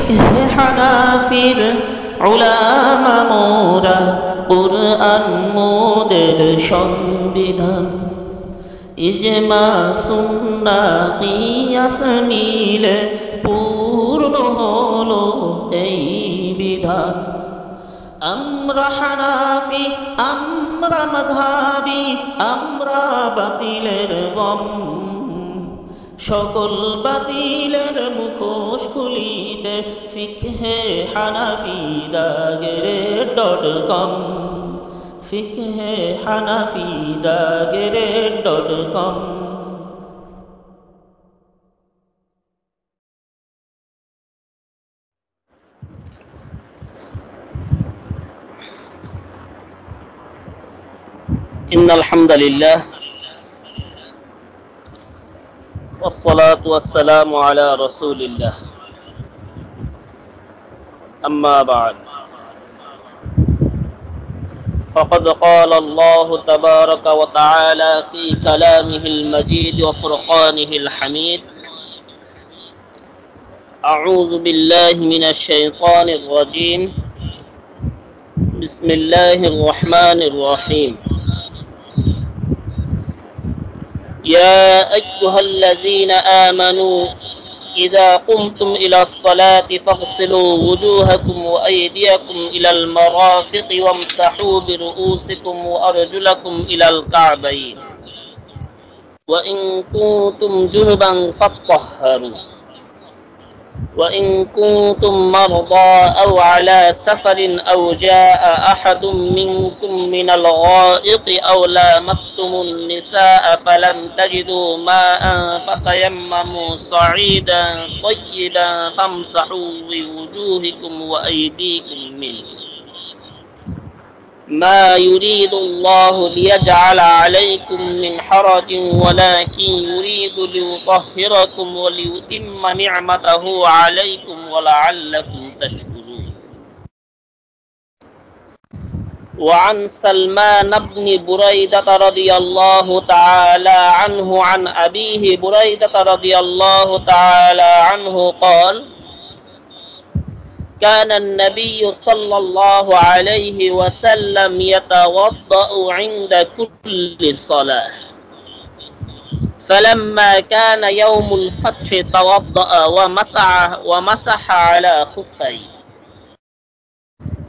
ফিকহে হানাফির উলামা মোরা, কুরআন মোদের সংবিধান। ইজমা সুন্নাহ কিয়াস মিলে পূর্ণ হলো এই বিধান। আমরা হানাফি, আমরা মাযহাবী, আমরা বাতিলের গম, সকল বাতিলের মুখোশ খুলিতে ফিকহে হানাফি দাগের.com, ফিকহে হানাফি দাগের.com। ইন্নাল হামদুলিল্লাহ والصلاة والسلام على رسول الله أما بعد فقد قال الله تبارك وتعالى في كلامه المجيد وفرقانه الحميد: أعوذ بالله من الشيطان الرجيم، بسم الله الرحمن الرحيم. يا أيها الذين آمنوا إذا قمتم إلى الصلاة فاغسلوا وجوهكم وأيديكم إلى المرافق وامسحوا برؤوسكم وأرجلكم إلى الكعبين وإن كنتم جنبا فاطهروا وإن كنتم مرضى أو على سفر أو جاء أحد منكم من الغائط أو لامستم النساء فلم تجدوا ماء فتيمموا صعيدا طيبا فامسحوا بوجوهكم وأيديكم منه ما يريد الله ليجعل عليكم من حرج ولكن يريد ليطهركم وليتم نعمته عليكم ولعلكم تشكرون. وعن سلمان بن بريدة رضي الله تعالى عنه عن أبيه بريدة رضي الله تعالى عنه قال: كان النبي صلى الله عليه وسلم يتوضأ عند كل صلاة، فلما كان يوم الفتح توضأ ومسح على خفيه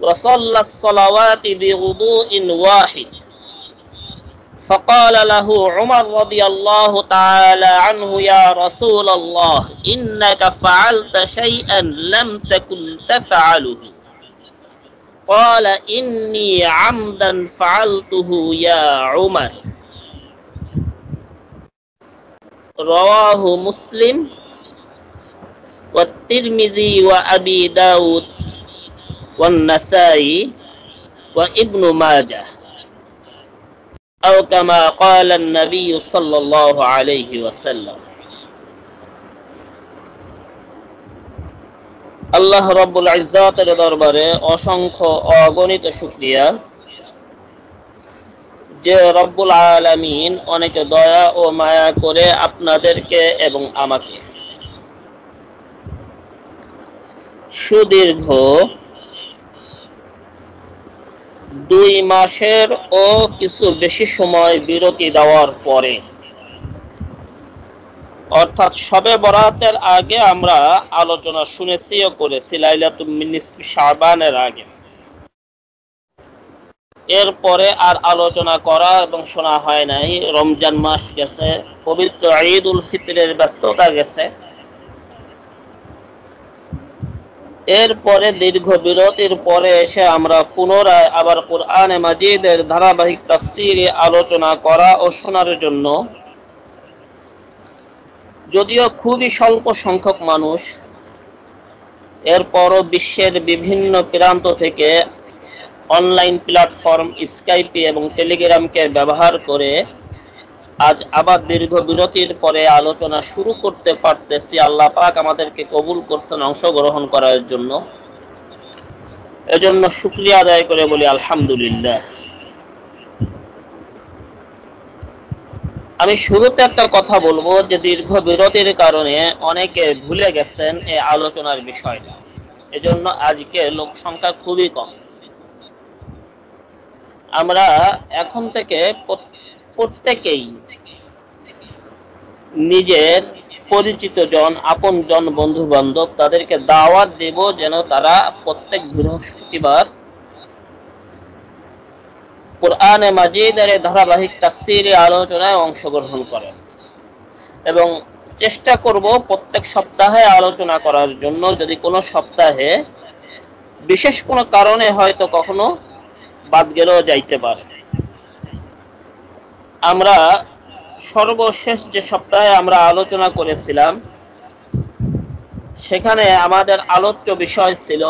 وصلى الصلوات بوضوء واحد. فقال له عمر رضي الله تعالى عنه: يا رسول الله، إنك فعلت شيئا لم تكن تفعله. قال: إني عمدا فعلته يا عمر. رواه مسلم والترمذي وأبي داود والنسائي وابن ماجه، أو كما قال النبي صلى الله عليه وسلم. আল্লাহ রাব্বুল ইজ্জাতের দরবারে অসংখ্য অগণিত শুকরিয়া যে রব্বুল আলামিন অনেক দয়া ও মায়া করে আপনাদেরকে এবং আমাকে সুদীর্ঘ 2 মাসের ও কিছু বেশি সময় বিরতি দেওয়ার পরে, অর্থাৎ শবে বরাতের আগে আমরা আলোচনা শুনেছি ও করেছি, লাইলাতুল নিসফি শাবানের আগে। এরপরে আর আলোচনা করা এবং শোনা হয় নাই। রমজান মাস গেছে, পবিত্র ঈদ উল ফিতরের ব্যস্ততা গেছে। এরপরে দীর্ঘ বিরতির পরে এসে আমরা পুনরায় আবার কোরআনে মাজিদের ধারাবাহিক তাফসীরে আলোচনা করা ও শোনার জন্য, যদিও খুবই স্বল্প সংখ্যক মানুষ, এরপরও বিশ্বের বিভিন্ন প্রান্ত থেকে অনলাইন প্ল্যাটফর্ম স্কাইপে এবং টেলিগ্রামকে ব্যবহার করে আজ আবার দীর্ঘ বিরতির পরে আলোচনা শুরু করতে পারতেছি। আল্লাহ পাক আমাদেরকে কবুল করছেন অংশগ্রহণ করার জন্য, এজন্য শুকরিয়া আদায় করে বলি আলহামদুলিল্লাহ। আমি শুরুতে একটা কথা বলবো যে দীর্ঘ বিরতির কারণে অনেকে ভুলে গেছেন এই আলোচনার বিষয়টা। এজন্য আজকে লোক সংখ্যা খুবই কম। আমরা এখন থেকে প্রত্যেকেই নিজের পরিচিত জন, আপন জন, বন্ধু বান্ধব তাদেরকে দাওয়াত দেব যেন তারা প্রত্যেক বৃহস্পতিবার কোরআনে মাজিদের ধারাবাহিক তাফসীরি আলোচনায় অংশগ্রহণ করেন এবং চেষ্টা করব প্রত্যেক সপ্তাহে আলোচনা করার জন্য। যদি কোনো সপ্তাহে বিশেষ কোনো কারণে হয়তো কখনো বাদ গেলেও যাইতে পারে। আমরা সর্বশেষ যে সপ্তাহে আমরা আলোচনা করেছিলাম সেখানে আমাদের আলোচ্য বিষয় ছিল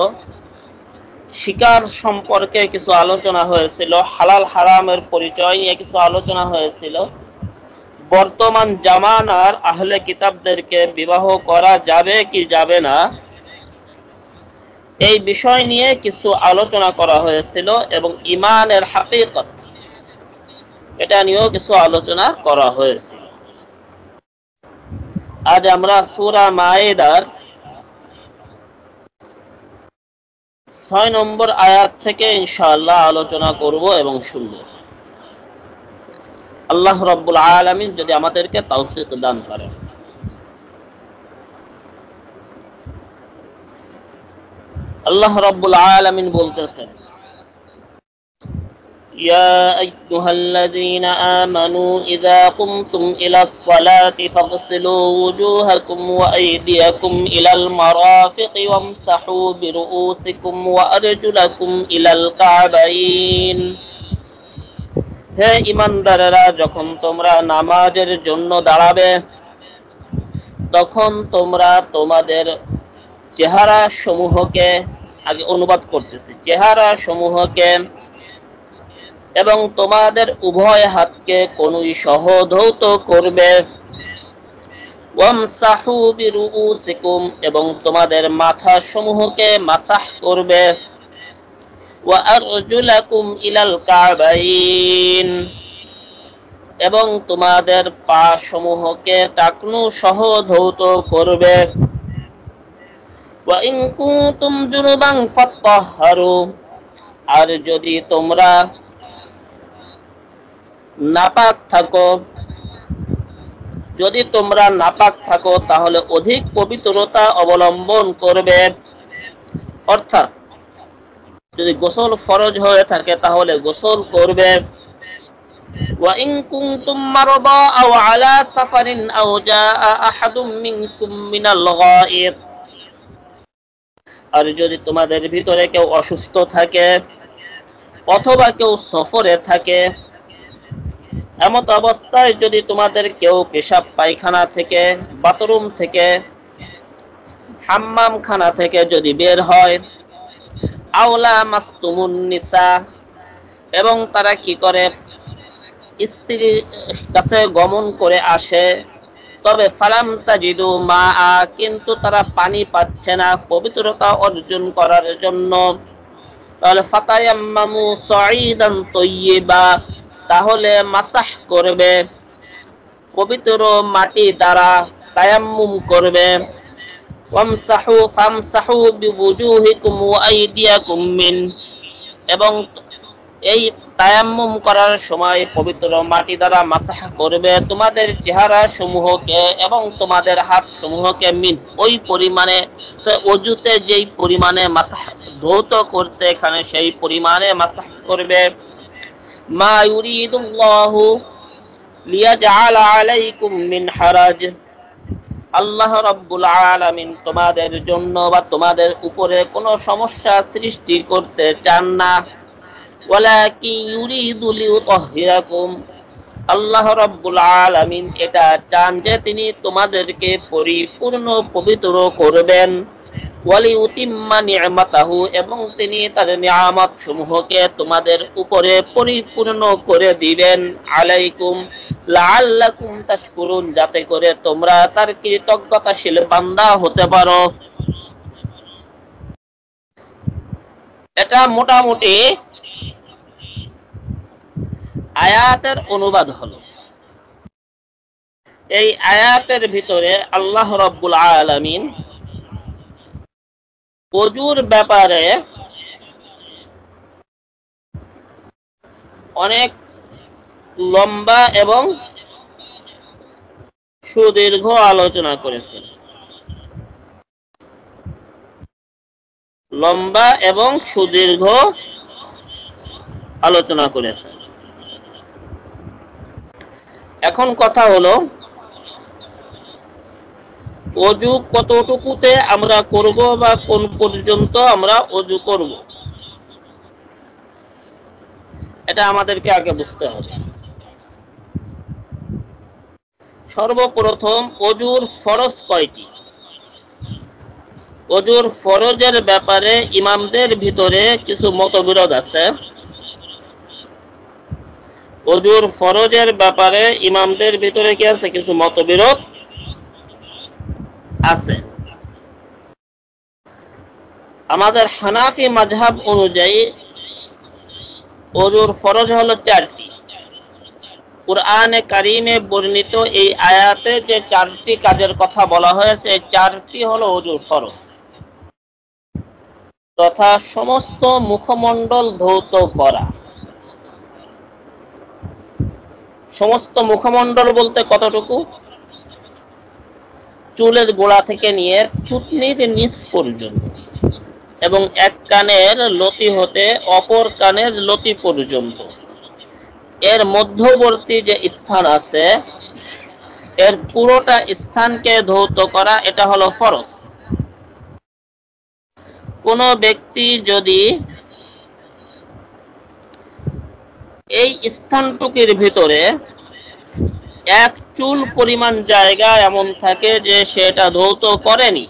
শিকার সম্পর্কে কিছু আলোচনা হয়েছিল, হালাল হারামের পরিচয় নিয়ে কিছু আলোচনা হয়েছিল, বর্তমান জামানার আহলে কিতাবদেরকে বিবাহ করা যাবে কি যাবে না এই বিষয় নিয়ে কিছু আলোচনা করা হয়েছিল এবং ঈমানের হাকিকত এটা নিয়েও কিছু আলোচনা করা হয়েছিল। আজ আমরা সূরা মায়েদার 6 নম্বর আয়াত থেকে ইনশাআল্লাহ আলোচনা করব এবং শুনব। আল্লাহ রাব্বুল আলামিন যদি আমাদেরকে তৌফিক দান করেন। আল্লাহ রাব্বুল আলামিন বলতেছেন, ইয়া আইয়ুহাল্লাযীনা আমানু ইযা কুমতুম ইলাস সালাতি ফাগসিলু ওয়ুজুহাকুম ওয়া আইদিয়াকুম ইলাল মারাফিকি ওয়ামসাহু বিরুউসিকুম ওয়া আরজুলাকুম ইলাল কাবাইন। হে ঈমানদারেরা, যখন তোমরা নামাজের জন্য দাঁড়াবে তখন তোমরা তোমাদের চেহারা সমূহকে, আগে অনুবাদ করতেছি, চেহারা সমূহকে এবং তোমাদের উভয় হাতকে কনুই সহ ধৌত করবে। ওয়ামসাহু বিরুউসিকুম, এবং তোমাদের মাথা সমূহকে মাসাহ করবে। ওয়া আরজুলাকুম ইলাল কাবাইন, এবং তোমাদের পা সমূহকে টাকনু সহ ধৌত করবে। ওয়া ইন কুনতুম জুনুবান ফাত্তাহহারু, আর যদি তোমরা নাপাক থাকো তাহলে অধিক পবিত্রতা অবলম্বন করবে। অর্থাৎ যদি গোসল ফরজ হয়ে থাকে তাহলে গোসল করবে। ওয়া ইন কুনতুম মারদা আও আলা সাফারিন আও জাআ আহাদুম মিনকুম মিনাল গায়িব, আর যদি তোমাদের ভিতরে কেউ অসুস্থ থাকে অথবা কেউ সফরে থাকে, এমত অবস্থায় যদি তোমাদের কেউ পেশাব পায়খানা থেকে, বাথরুম থেকে, হাম্মামখানা থেকে যদি বের হয়, আওলা মাসতুমুন নিসা, এবং তারা কি করে স্ত্রীর কাছে গমন করে আসে, তবে ফালাম তাজিদু মা, কিন্তু তারা পানি পাচ্ছে না পবিত্রতা অর্জন করার জন্য, তাহলে ফাতায়াম্মামু সাঈদান তাইয়্যিবা, তাহলে মাসাহ করবে, পবিত্র মাটি দ্বারা তায়াম্মুম করবে। ফামসাহু বিওয়ুজুহিকুম ওয়া আইদিয়াকুম মিন, এবং এই তায়াম্মুম করার সময় পবিত্র মাটি দ্বারা মাসাহ করবে তোমাদের চেহারা সমূহকে এবং তোমাদের হাত সমূহকে, মিন ওই পরিমাণে, তো ওযুতে যেই পরিমাণে মাসাহ ধৌত করতে এখানে সেই পরিমাণে মাসাহ করবে। মা ইউরিদুল্লাহু লিয়াজআলা আলাইকুম মিন হারাজ, আল্লাহ রাব্বুল আলামিন তোমাদের জন্য বা তোমাদের উপরে কোনো সমস্যা সৃষ্টি করতে চান না। ওয়ালাকিন ইউরিদু লিইউতাহহিরাকুম, আল্লাহ রাব্বুল আলামিন এটা চান যে তিনি তোমাদেরকে পরিপূর্ণ পবিত্র করবেন। ওয়ালিউতিম্মা নি'মাতাহু, এবং তিনি তার নিয়ামত সমূহকে তোমাদের উপরে পরিপূর্ণ করে দিবেন। আলাইকুম লাআল্লাকুম তাশকুরুন, যাতে করে তোমরা তার কৃতজ্ঞতাশীল বান্দা হতে পারো। এটা মোটামুটি আয়াতের অনুবাদ হলো। এই আয়াতের ভিতরে আল্লাহ রাব্বুল আলামিন অজুর ব্যাপারে অনেক লম্বা এবং সুদীর্ঘ আলোচনা করেছেন। লম্বা এবং সুদীর্ঘ আলোচনা করেছেন। এখন কথা হলো, অজু কতটুকুতে আমরা করব বা কোন পর্যন্ত আমরা অজু করব, এটা আমাদেরকে আগে বুঝতে হবে। সর্বপ্রথম, অজুর ফরজ কয়টি? অজুর ফরজের ব্যাপারে ইমামদের ভিতরে কিছু মতবিরোধ আছে। অজুর ফরজের ব্যাপারে ইমামদের ভিতরে কি আছে? কিছু মতবিরোধ আছে। আমাদের হানাফি মাযহাব অনুযায়ী অজুর ফরজ হলো 4টি। কুরআনে কারীমে বর্ণিত এই আয়াতে যে 4টি কাজের কথা বলা হয়েছে, এই 4টি হলো অজুর ফরজ। তথা সমস্ত মুখমণ্ডল ধৌত করা। সমস্ত মুখমণ্ডল বলতে কতটুকু? চুলের গোড়া থেকে নিয়ে থুতনির নিচ পর্যন্ত, এবং এক কানের লতি হতে অপর কানের লতি পর্যন্ত এর মধ্যবর্তী যে স্থান আছে, এর পুরোটা স্থানকে ধৌত করা, এটা হলো ফরজ। কোন ব্যক্তি যদি এই স্থানটুকির ভিতরে এক চুল পরিমাণ জায়গা এমন থাকে যে সেটা ধৌত করেনি,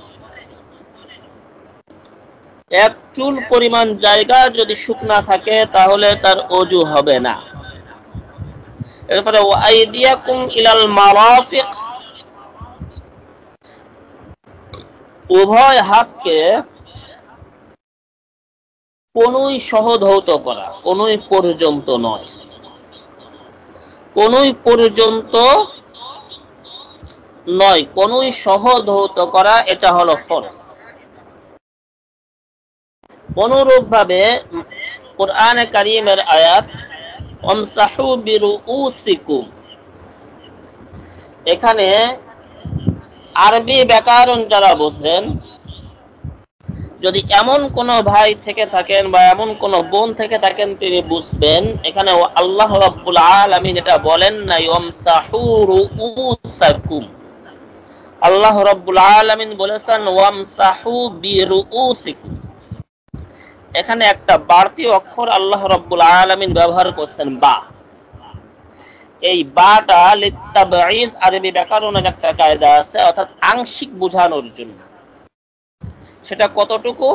এক চুল পরিমাণ জায়গা যদি শুকনা থাকে, তাহলে তার অজু হবে না। এরপরে ওয়াইদিয়াকুম ইলাল মারাফিক, উভয় হাতকে কনুই সহ ধৌত করা, কনুই পর্যন্ত নয়, কনুই পর্যন্ত নয়, কনুই সহ ধৌত করা, এটা হলো ফরজ। অনুরূপভাবে কুরআনে কারীমের আয়াত আমসাহু বিরুউসিকুম, এখানে আরবি ব্যাকরণ যারা বোঝেন, যদি এমন কোন ভাই থেকে থাকেন বা এমন কোন বোন থেকে থাকেন, তিনি বুঝবেন এখানে আল্লাহ রাব্বুল আলামিন এটা বলেন না আমসাহু রুউসাকুম, আল্লাহ রাব্বুল আলামিন বলেছেন ওয়ামসাহু বিরুউসিকুম। এখানে একটা বাড়তি অক্ষর আল্লাহ রাব্বুল আলামিন ব্যবহার করছেন, বা। এই বাটা লিত্তাবঈজ, আরবি ব্যাকরণের একটা কায়দা আছে, অর্থাৎ আংশিক বোঝানোর জন্য। সেটা কতটুকু?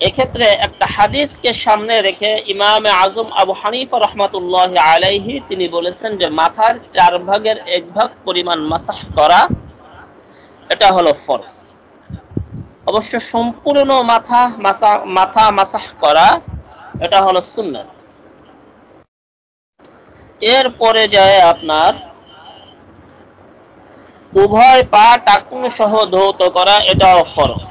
এক্ষেত্রে একটা হাদিসকে সামনে রেখে ইমামে আজম আবু হানিফা রাহমাতুল্লাহি আলাইহি তিনি বলেছেন যে মাথার 4 ভাগের 1 ভাগ পরিমাণ মাসাহ করা, এটা হলো ফরজ। অবশ্য সম্পূর্ণ মাথা মাসাহ করা, এটা হলো সুন্নাত। এরপরে যায় আপনার উভয় পা টাকনু সহ ধৌত করা, এটাও ফরজ।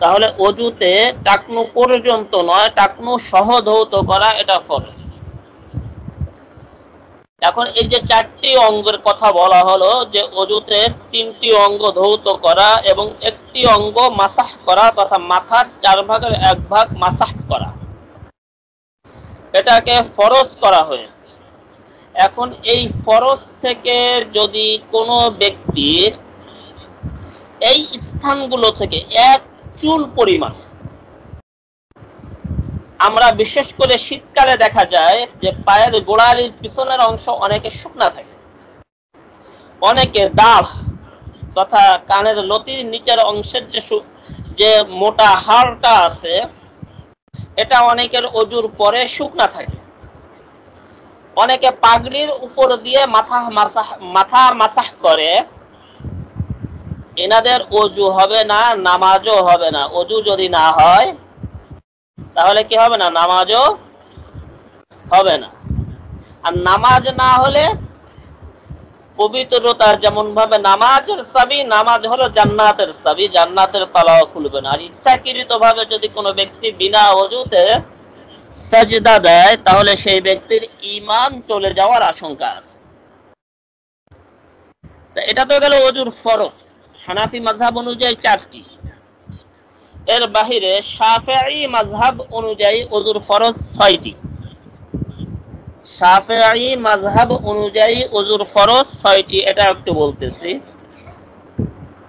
তাহলে অজুতে টাকনু পর্যন্ত নয়, টাকনু সহ ধৌত করা, এটা ফরজ। এখন এই যে 4টি অঙ্গের কথা বলা হলো, যে অজুতে 3টি অঙ্গ ধৌত করা এবং 1টি অঙ্গ মাসাহ করা, তথা মাথার 4 ভাগের 1 ভাগ মাসাহ করা, এটাকে ফরজ করা হয়েছে। এখন এই ফরজ থেকে যদি কোনো ব্যক্তির এই স্থানগুলো থেকে এক চুল পরিমাণ, আমরা বিশেষ করে শীতকালে দেখা যায় যে পায়ের গোড়ালির পিছনের অংশ অনেকে শুকনা থাকে, অনেকে দাঢ় তথা কানের লতির নিচের অংশের যে মোটা হাড়টা আছে, এটা অনেকের অজুর পরে শুকনা থাকে। অনেকে পাগড়ির উপর দিয়ে মাথা মাসাহ করে, এনাদের অজু হবে না, নামাজও হবে না। অজু যদি না হয় তাহলে কি হবে না? নামাজও হবে না। আর নামাজ না হলে পবিত্রতা যেমন ভাবে নামাজের চাবি, নামাজ হলো জান্নাতের চাবি, জান্নাতের তালাও খুলবে না। আর ইচ্ছাকৃত ভাবে যদি কোনো ব্যক্তি বিনা ওযুতে সাজদা দেয় তাহলে সেই ব্যক্তির ঈমান চলে যাওয়ার আশঙ্কা আছে। এটা তো গেল ওযুর ফরজ। হানাফি মাযহাব অনুযায়ী 4টি। এর বাহিরে শাফিঈ মাযহাব অনুযায়ী ওযুর ফরজ 6টি। শাফিঈ মাযহাব অনুযায়ী ওযুর ফরজ 6টি, এটা একটু বলতেছি।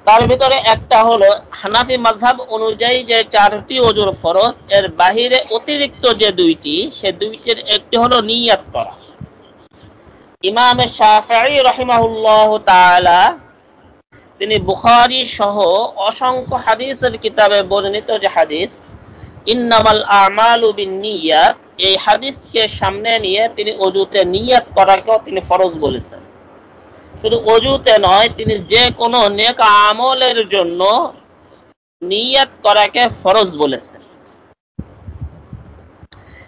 তার ভিতরে একটা হলো হানাফি মাযহাব অনুযায়ী যে 4টি ওযুর ফরজ, এর বাহিরে অতিরিক্ত যে 2টি, সে 2টির একটি হলো নিয়ত করা। ইমাম শাফিঈ রাহিমাহুল্লাহ তাআলা তিনি বুখারী সহ অসংখ্য হাদিসের কিতাবে বর্ণিত যে হাদিস ইন্নামাল আমালু বিন্নিয়াত, এই হাদিসকে সামনে নিয়ে তিনি ওযুতে নিয়ত করাকেও তিনি ফরজ বলেছেন। শুধু ওযুতে নয়, তিনি যে কোনো নেক আমলের জন্য নিয়ত করাকে ফরজ বলেছেন।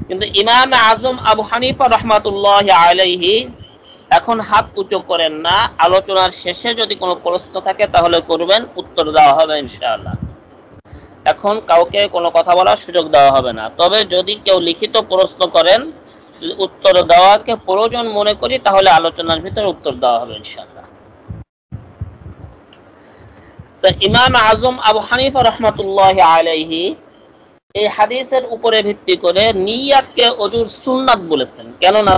কিন্তু ইমাম আজম আবু হানিফা রাহমাতুল্লাহি আলাইহি এখন হাত উঁচু করেন না, আলোচনার শেষে যদি কোনো প্রশ্ন থাকে তাহলে করবেন, উত্তর দেওয়া হবে ইনশাআল্লাহ। এখন কাউকে কোনো কথা বলার সুযোগ দেওয়া হবে না। তবে যদি কেউ লিখিত প্রশ্ন করেন, উত্তর দেওয়াকে প্রয়োজন মনে করি, তাহলে আলোচনার ভিতরে উত্তর দেওয়া হবে ইনশাআল্লাহ। তো ইমাম আজম আবু হানিফা রাহমাতুল্লাহি আলাইহি এই হাদিসের উপরে ভিত্তি করে নিয়াতকে ওযুর সুন্নাত বলেছেন। কেননা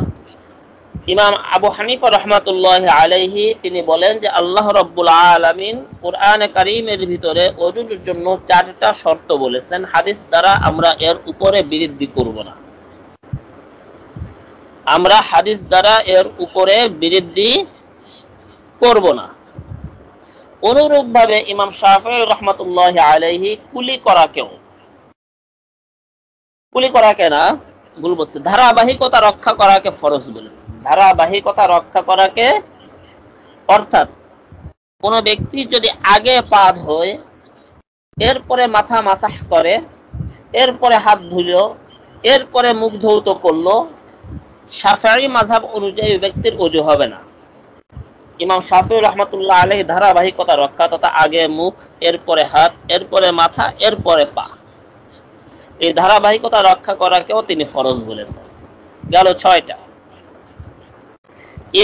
ইমাম আবু হানিফা রাহমাতুল্লাহি আলাইহি তিনি বলেন যে আল্লাহ রাব্বুল আলামিন কোরআনে কারীমের ভিতরে ওযুর জন্য 4টা শর্ত বলেছেন। হাদিস দ্বারা আমরা এর উপরে বিরোধী করব না, আমরা হাদিস দ্বারা এর উপরে বিরোধী করব না। অনুরূপভাবে ইমাম শাফিঈ রাহমাতুল্লাহি আলাইহি কুলি করাকে না, ভুল বলছি, ধারাবাহিকতা রক্ষা করাকে ফরজ বলেছেন। ধারাবাহিকতা রক্ষা করাকে, অর্থাৎ কোন ব্যক্তি যদি আগে পা ধোয়, এরপরে মাথা মাসাহ করে, এরপরে হাত ধুলো, এরপরে মুখ ধৌত করলো, শাফিঈ মাযহাব অনুযায়ী ব্যক্তির ওযু হবে না। ইমাম শাফিঈ রাহমাতুল্লাহ আলাইহি ধারাবাহিকতা রক্ষা, তথা আগে মুখ, এরপরে হাত, এরপরে মাথা, এরপরে পা, এই ধারাবাহিকতা রক্ষা করাকেও তিনি ফরজ বলেছেন। গেল 6টা।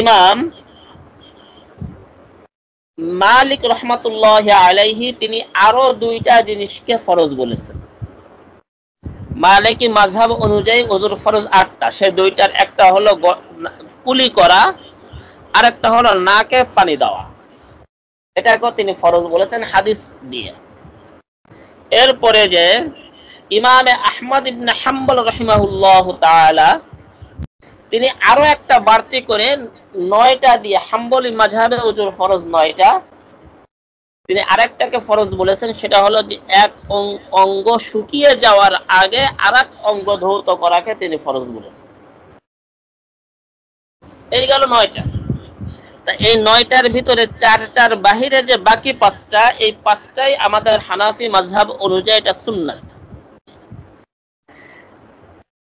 ইমাম মালিক রাহমাতুল্লাহি আলাইহি তিনি আরো 2টা জিনিসকে ফরজ বলেছেন। মালিকি মাযহাব অনুযায়ী ওযুর ফরজ 8টা, সে 2টার একটা হলো কুলি করা, আর একটা হলো নাকে পানি দেওয়া, এটাকেও তিনি ফরজ বলেছেন হাদিস দিয়ে। এরপরে যে ইমাম আহমদ ইবনে হাম্বল রাহিমাহুল্লাহু তাআলা তিনি আরো একটা বাড়তি করে 9টা দিয়ে, হাম্বলি মাযহাবে ওযুর ফরজ 9টা, তিনি আরেকটাকে ফরজ বলেছেন, সেটা হলো যে এক অঙ্গ শুকিয়ে যাওয়ার আগে আরেক অঙ্গ ধৌত করাকে তিনি ফরজ বলেছেন। এই গেল 9টা। তা এই 9টার ভিতরে 4টার বাহিরে যে বাকি 5টা, এই 5টাই আমাদের হানাফি মাযহাব অনুযায়ী এটা সুন্নাত।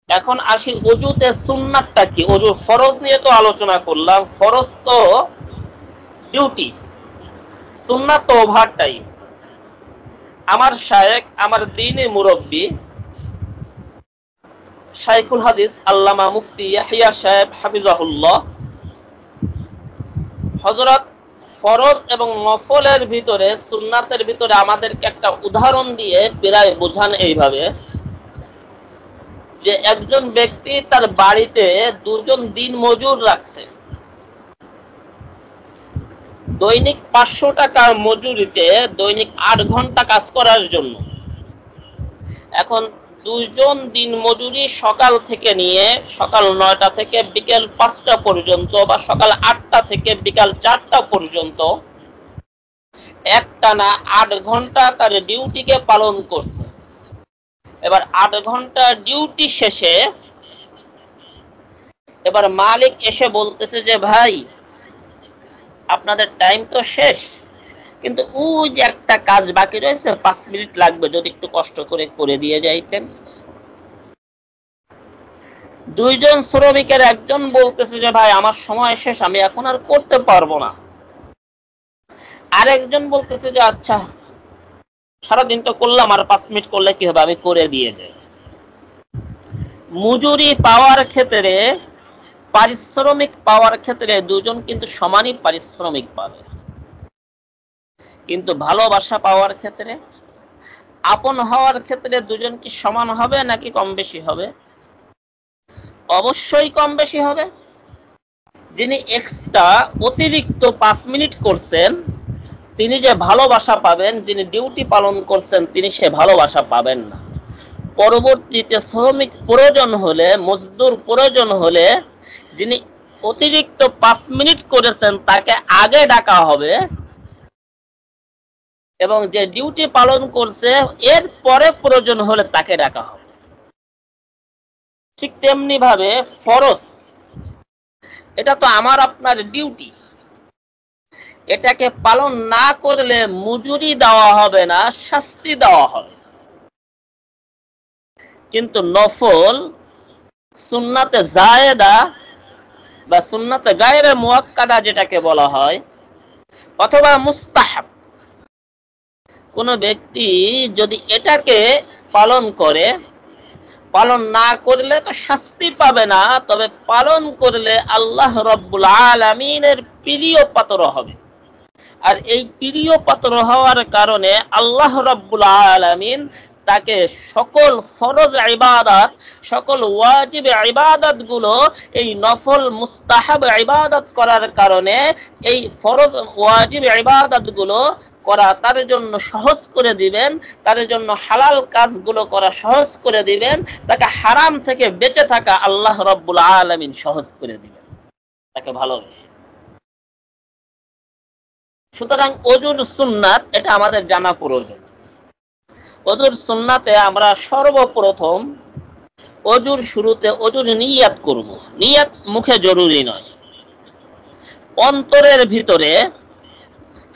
এখন আসি ওযুতে সুন্নাতটা কি। ওযুর ফরজ নিয়ে তো আলোচনা করলাম, ফরজ তো ডিউটি, সুন্নাত তো ওভারটাইম। আমার শায়েখ, আমার দ্বীনি মুরব্বী শাইখুল হাদিস আল্লামা মুফতি ইয়াহইয়া সাহেব হাফিজাহুল্লাহ, হযরত ফরজ এবং নফলের ভিতরে, সুন্নাতের ভিতরে আমাদেরকে একটা উদাহরণ দিয়ে প্রায় বোঝান এইভাবে যে একজন ব্যক্তি তার বাড়িতে 2জন দিন মজুর রাখছে, দৈনিক 500 টাকার মজুরিতে দৈনিক 8 ঘন্টা কাজ করার জন্য। এখন 2জন দিন মজুরি সকাল থেকে নিয়ে সকাল 9টা থেকে বিকেল 5টা পর্যন্ত, বা সকাল 8টা থেকে বিকাল 4টা পর্যন্ত একটানা 8 ঘন্টা তার ডিউটিকে পালন করছে। এবার 8 ঘন্টা ডিউটি শেষে এবার মালিক এসে বলতেছে যে ভাই আপনাদের টাইম তো শেষ, কিন্তু ওই যে একটা কাজ বাকি রয়েছে, 5 মিনিট লাগবে, যদি একটু কষ্ট করে দিয়ে যাইতেন। দুইজন শ্রমিকের একজন বলতেছে যে ভাই আমার সময় শেষ, আমি এখন আর করতে পারবো না। আরেকজন বলতেছে যে আচ্ছা সারাদিন তো করলাম, আর 5 মিনিট করলে কি হবে, আমি করে দিয়ে যাই। মজুরি পাওয়ার ক্ষেত্রে, পারিশ্রমিক পাওয়ার ক্ষেত্রে দুজন কিন্তু সমানই পারিশ্রমিক পাবে, কিন্তু ভালোবাসা পাওয়ার ক্ষেত্রে, আপন হওয়ার ক্ষেত্রে দুজন কি সমান হবে নাকি কম বেশি হবে? অবশ্যই কম বেশি হবে। যিনি এক্সট্রা অতিরিক্ত 5 মিনিট করছেন তিনি যে ভালোবাসা পাবেন, যিনি ডিউটি পালন করছেন তিনি সে ভালোবাসা পাবেন না। পরবর্তীতে শ্রমিক প্রয়োজন হলে, মজদুর প্রয়োজন হলে যিনি অতিরিক্ত 5 মিনিট করেছেন তাকে আগে ডাকা হবে, এবং যে ডিউটি পালন করছে এর পরে প্রয়োজন হলে তাকে ডাকা হবে। ঠিক তেমনি ভাবে ফরজ, এটা তো আমার আপনার ডিউটি, এটাকে পালন না করলে মজুরি দেওয়া হবে না, শাস্তি দেওয়া হবে। কিন্তু নফল, সুন্নাতে জায়েদা বা সুন্নাতে গায়রে মুআক্কাদা যেটাকে বলা হয়, অথবা মুস্তাহাব, কোন ব্যক্তি যদি এটাকে পালন করে, পালন না করলে তো শাস্তি পাবে না, তবে পালন করলে আল্লাহ রাব্বুল আলামিনের প্রিয় পাত্র হবে। আর এই প্রিয় পাত্র হওয়ার কারণে আল্লাহ রাব্বুল আলামিন তাকে সকল ফরজ ইবাদত, সকল ওয়াজিব ইবাদত গুলো এই নফল মুস্তাহাব ইবাদত করার কারণে এই ফরজ ওয়াজিব ইবাদত গুলো করা তার জন্য সহজ করে দিবেন, তার জন্য হালাল কাজগুলো করা সহজ করে দিবেন, তাকে হারাম থেকে বেঁচে থাকা আল্লাহ রাব্বুল আলামিন সহজ করে দিবেন, তাকে ভালোবেসে। সুতরাং ওযুর সুন্নাত এটা আমাদের জানা প্রয়োজন। ওযুর সুন্নাতে আমরা সর্বপ্রথম ওযুর শুরুতে ওযুর নিয়াত করব। নিয়াত মুখে জরুরি নয়, অন্তরের ভিতরে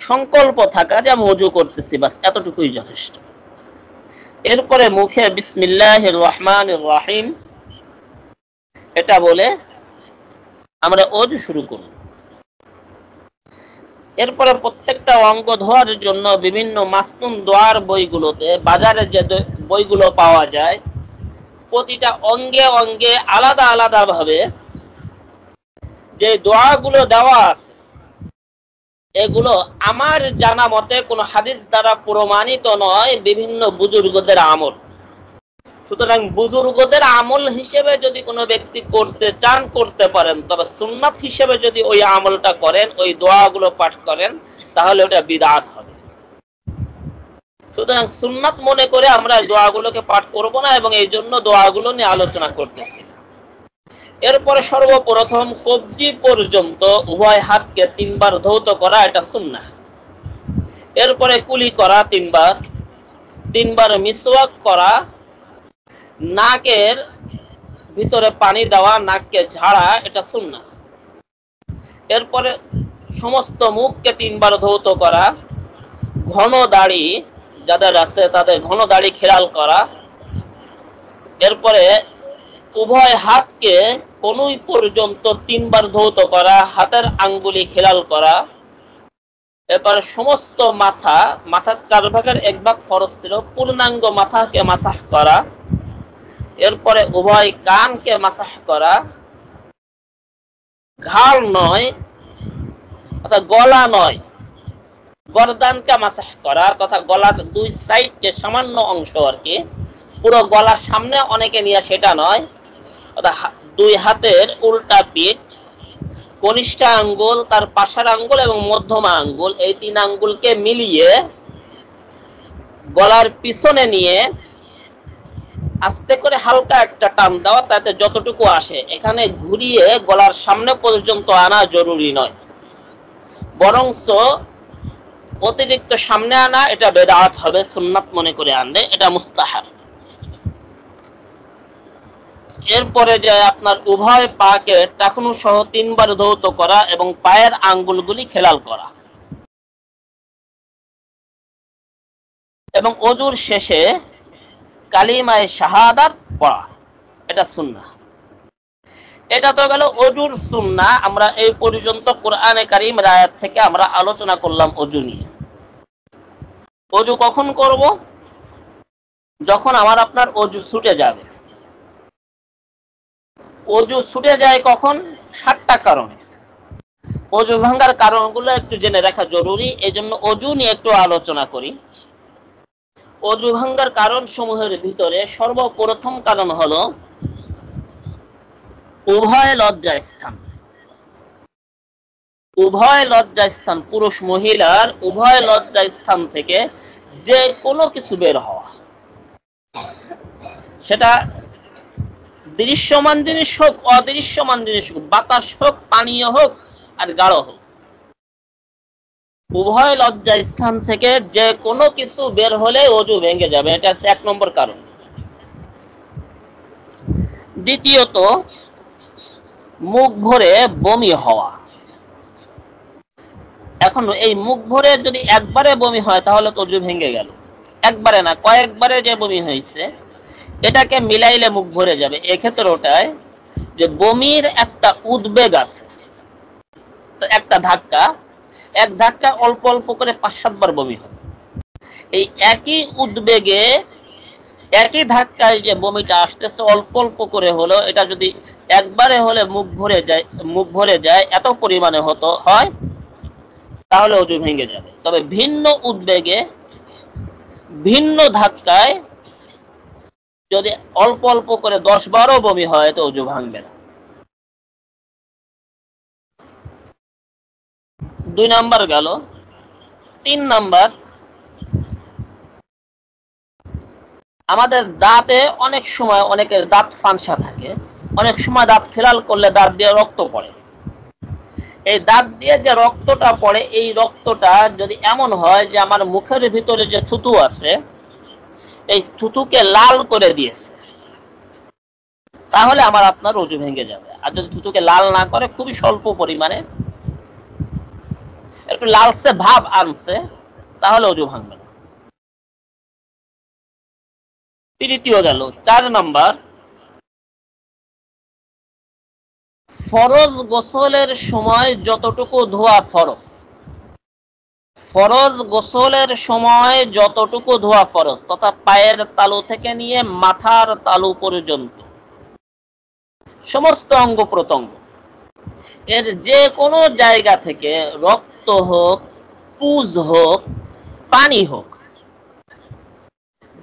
সংকল্প থাকা যে আমি ওযু করতেছি, বাস এতটুকুই যথেষ্ট। এরপরে মুখে বিসমিল্লাহির রহমানির রহিম এটা বলে আমরা ওযু শুরু করব। এরপরে প্রত্যেকটা অঙ্গ ধোয়ার জন্য বিভিন্ন মাসনুন দোয়ার বইগুলোতে, বাজারে যে বইগুলো পাওয়া যায়, প্রতিটা অঙ্গে অঙ্গে আলাদা আলাদা ভাবে যে দোয়াগুলো দেওয়া আছে, এগুলো আমার জানা মতে কোনো হাদিস দ্বারা প্রমাণিত নয়, বিভিন্ন বুজুর্গদের আমল। সুতরাং বুজুর্গদের আমল হিসেবে যদি কোনো ব্যক্তি করতে চান করতে পারেন, তবে সুন্নাত হিসেবে যদি ওই আমলটা করেন, ওই দোয়াগুলো পাঠ করেন, তাহলে ওটা বিদআত হবে। সুতরাং সুন্নাত মনে করে আমরা দোয়াগুলোকে পাঠ করব না, এবং এই জন্য দোয়াগুলো নিয়ে আলোচনা করতেছি। এরপরে সর্বপ্রথম কবজি পর্যন্ত উভয় হাতকে 3 বার ধৌত করা, এটা সুন্নাহ। এরপরে কুলি করা 3 বার, 3 বার মিসওয়াক করা, নাকের ভিতরে পানি দেওয়া, নাককে ঝাড়া, এটা সুন্নাহ। এরপরে সমস্ত মুখকে 3 বার ধৌত করা, ঘন দাড়ি যাদের আছে তাদের ঘন দাড়ি খেয়াল করা। এরপরে উভয় হাতকে কনুই পর্যন্ত 3 বার ধৌত করা, হাতের আঙ্গুলি খেয়াল করা। এরপরে সমস্ত মাথার 4 ভাগের 1 ভাগ ফরজ ছিল, পূর্ণাঙ্গ মাথাকে মাসাহ করা। এরপরে উভয় কানকে মাসাহ করা, ঘাড় নয় অর্থাৎ গলা নয়, গর্দানকে মাসাহ করা, তথা গলার 2 সাইডকে সামান্য অংশ আর কি, পুরো গলার সামনে অনেকে নিয়ে সেটা নয়, অর্থাৎ 2 হাতের উল্টা পিঠ, কনিষ্ঠ আঙ্গুল, তার পাশের আঙ্গুল এবং মধ্যমা আঙ্গুল, এই 3 আঙ্গুলকে মিলিয়ে গলার পিছনে নিয়ে আস্তে করে হালকা একটা টান দেওয়া, তাতে যতটুকু আসে এখানে ঘুরিয়ে গলার সামনে পর্যন্ত আনা জরুরি নয়, বরংস অতিরিক্ত সামনে আনা এটা বেদাত হবে, সুন্নাত মনে করে আনলে এটা মুস্তাহাব। এরপরে যে আপনার উভয় পাকে টাকনু সহ 3 বার ধৌত করা এবং পায়ের আঙ্গুলগুলি খেলাল করা, এবং ওযুর শেষে কালিমায়ে শাহাদাত পড়া, এটা সুন্নাহ। এটা তো গেল অজুর সুন্নাহ। আমরা এই পর্যন্ত কোরআনে কারীমের আয়াত থেকে আমরা আলোচনা করলাম অজু নিয়ে। অজু কখন করব? যখন আমার আপনার অজু ছুটে যাবে। অজু ছুটে যায় কখন? 7টা কারণে। অজু ভাঙার কারণগুলো একটু জেনে রাখা জরুরি, এজন্য অজু নিয়ে একটু আলোচনা করি। অজু ভাঙার কারণ সমূহের ভিতরে সর্বপ্রথম কারণ হলো উভয় লজ্জাস্থান। উভয় লজ্জাস্থান, পুরুষ মহিলার উভয় লজ্জাস্থান থেকে যে কোনো কিছু বের হওয়া, সেটা দৃশ্যমান জিনিস হোক, অদৃশ্যমান জিনিস হোক, বাতাস হোক, পানীয় হোক, আর গাঢ় হোক, উভয় লজ্জা স্থান থেকে যে কোনো কিছু বের হলে অজু ভেঙে যাবে। এটা 1 নম্বর কারণ। দ্বিতীয়ত, মুখ ভরে বমি হওয়া। এখন এই মুখ ভরে যদি একবারে বমি হয় তাহলে তো অজু ভেঙে গেল। একবারে না, কয়েকবারে যে বমি হয়েছে এটাকে মিলাইলে মুখ ভরে যাবে। এক্ষেত্রে ওটায় যে বমির একটা উদ্বেগ আছে, তো একটা ধাক্কা, এক ধাক্কা অল্প অল্প করে 5-7 বার বমি হয়। এই একই উদ্বেগে, একই ধাক্কায় যে বমিটা আসতেছে অল্প অল্প করে হলো, এটা যদি একবারে হলে মুখ ভরে যায় এত পরিমাণে হয়, তাহলে অজু ভেঙে যাবে। তবে ভিন্ন উদ্বেগে, ভিন্ন ধাক্কায় যদি অল্প অল্প করে 10-12 বমি হয় তো অজু ভাঙবে না। 2 নাম্বার গেল। 3 নাম্বার, আমাদের দাঁতে অনেক সময় অনেকের দাঁত ফাঁসা থাকে, অনেক সময় দাঁত খেলাল করলে দাঁত দিয়ে রক্ত পড়ে। এই দাঁত দিয়ে যে রক্তটা পড়ে, এই রক্তটা যদি এমন হয় যে আমার মুখের ভিতরে যে থুতু আছে এই থুতুকে লাল করে দিয়েছে, তাহলে আমার আপনার অজু ভেঙে যাবে। আর যদি থুতুকে লাল না করে, খুবই স্বল্প পরিমাণে একটু লালচে ভাব আনছে, তাহলে অজু ভাঙবে না। তৃতীয় গেল। 4 নাম্বার, ফরজ গোসলের সময় যতটুকু ধোয়া ফরজ, ফরজ গোসলের সময় যতটুকু ধোয়া ফরজ, তথা পায়ের তালু থেকে নিয়ে মাথার তালু পর্যন্ত সমস্ত অঙ্গ প্রত্যঙ্গ, এর যে কোনো জায়গা থেকে রক্ত হোক, পুজ হোক, পানি হোক,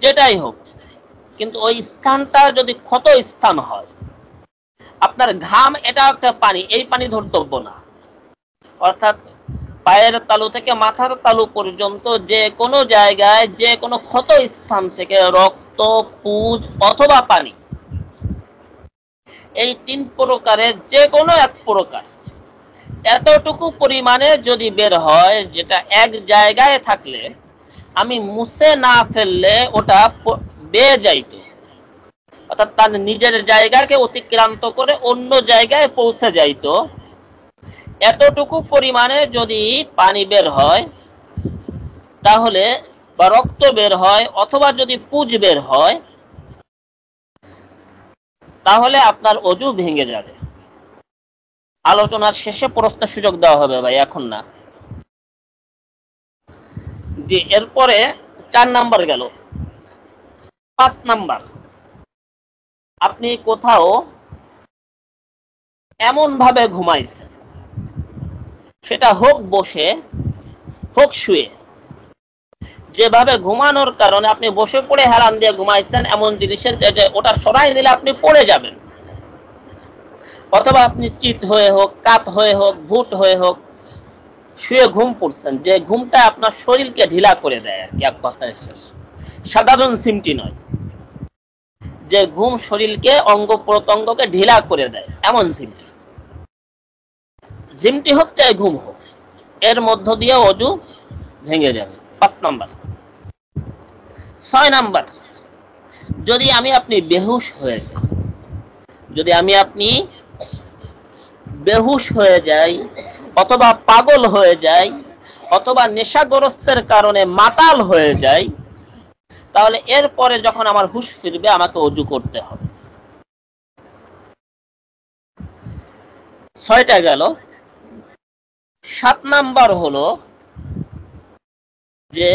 যেটাই হোক, কিন্তু ওই স্থানটা যদি ক্ষত স্থান হয়, আপনার ঘাম এটা একটা পানি, এই পানি ধর্তব্য না। অর্থাৎ পায়ের তালু থেকে মাথার তালু পর্যন্ত যে কোনো জায়গায় যে কোনো ক্ষত স্থান থেকে রক্ত, পুজ অথবা পানি, এই 3 প্রকারের যে কোনো এক প্রকার এতটুকু পরিমাণে যদি বের হয়, যেটা এক জায়গায় থাকলে আমি মুছে না ফেললে ওটা বেয়ে যাইতো, অর্থাৎ তার নিজের জায়গাকে অতিক্রান্ত করে অন্য জায়গায় পৌঁছে যাইতো, এতটুকু পরিমাণে যদি পানি বের হয় তাহলে, বা রক্ত বের হয় অথবা যদি পুজ বের হয়, তাহলে আপনার অজু ভেঙে যাবে। আলোচনার শেষে প্রশ্নের সুযোগ দেওয়া হবে ভাই, এখন না। জি, এরপরে 4 নাম্বার গেল। 5 নাম্বার, আপনি কোথাও এমন ভাবে ঘুমাইছেন, সেটা হোক বসে হোক শুয়ে, যেভাবে ঘুমানোর কারণে আপনি বসে পড়ে হেলান দিয়ে ঘুমাইছেন, এমন জিনিসের যে ওটা সরাই দিলে আপনি পড়ে যাবেন, অথবা আপনি চিত হয়ে হোক, কাত হয়ে হোক, ভুট হয়ে হোক শুয়ে ঘুম পড়ছেন, যে ঘুমটা আপনার শরীরকে ঢিলা করে দেয় আর কি, এক কথায় সাধারণ সিমটি নয়, যে ঘুম শরীরকে অঙ্গ প্রত্যঙ্গকে ঢিলা করে দেয়, এমন সিমটি, জিমটি হোক চাই ঘুম হোক, এর মধ্য দিয়ে অজু ভেঙে যাবে। 5 নাম্বার। 6 নাম্বার, যদি আপনি বেহুশ হয়ে যাই, যদি আপনি বেহুশ হয়ে যাই, অথবা পাগল হয়ে যাই, অথবা নেশাগ্রস্তের কারণে মাতাল হয়ে যাই, তাহলে এরপরে যখন আমার হুঁশ ফিরবে আমাকে অজু করতে হবে। 6টা গেল। 7 নাম্বার হলো যে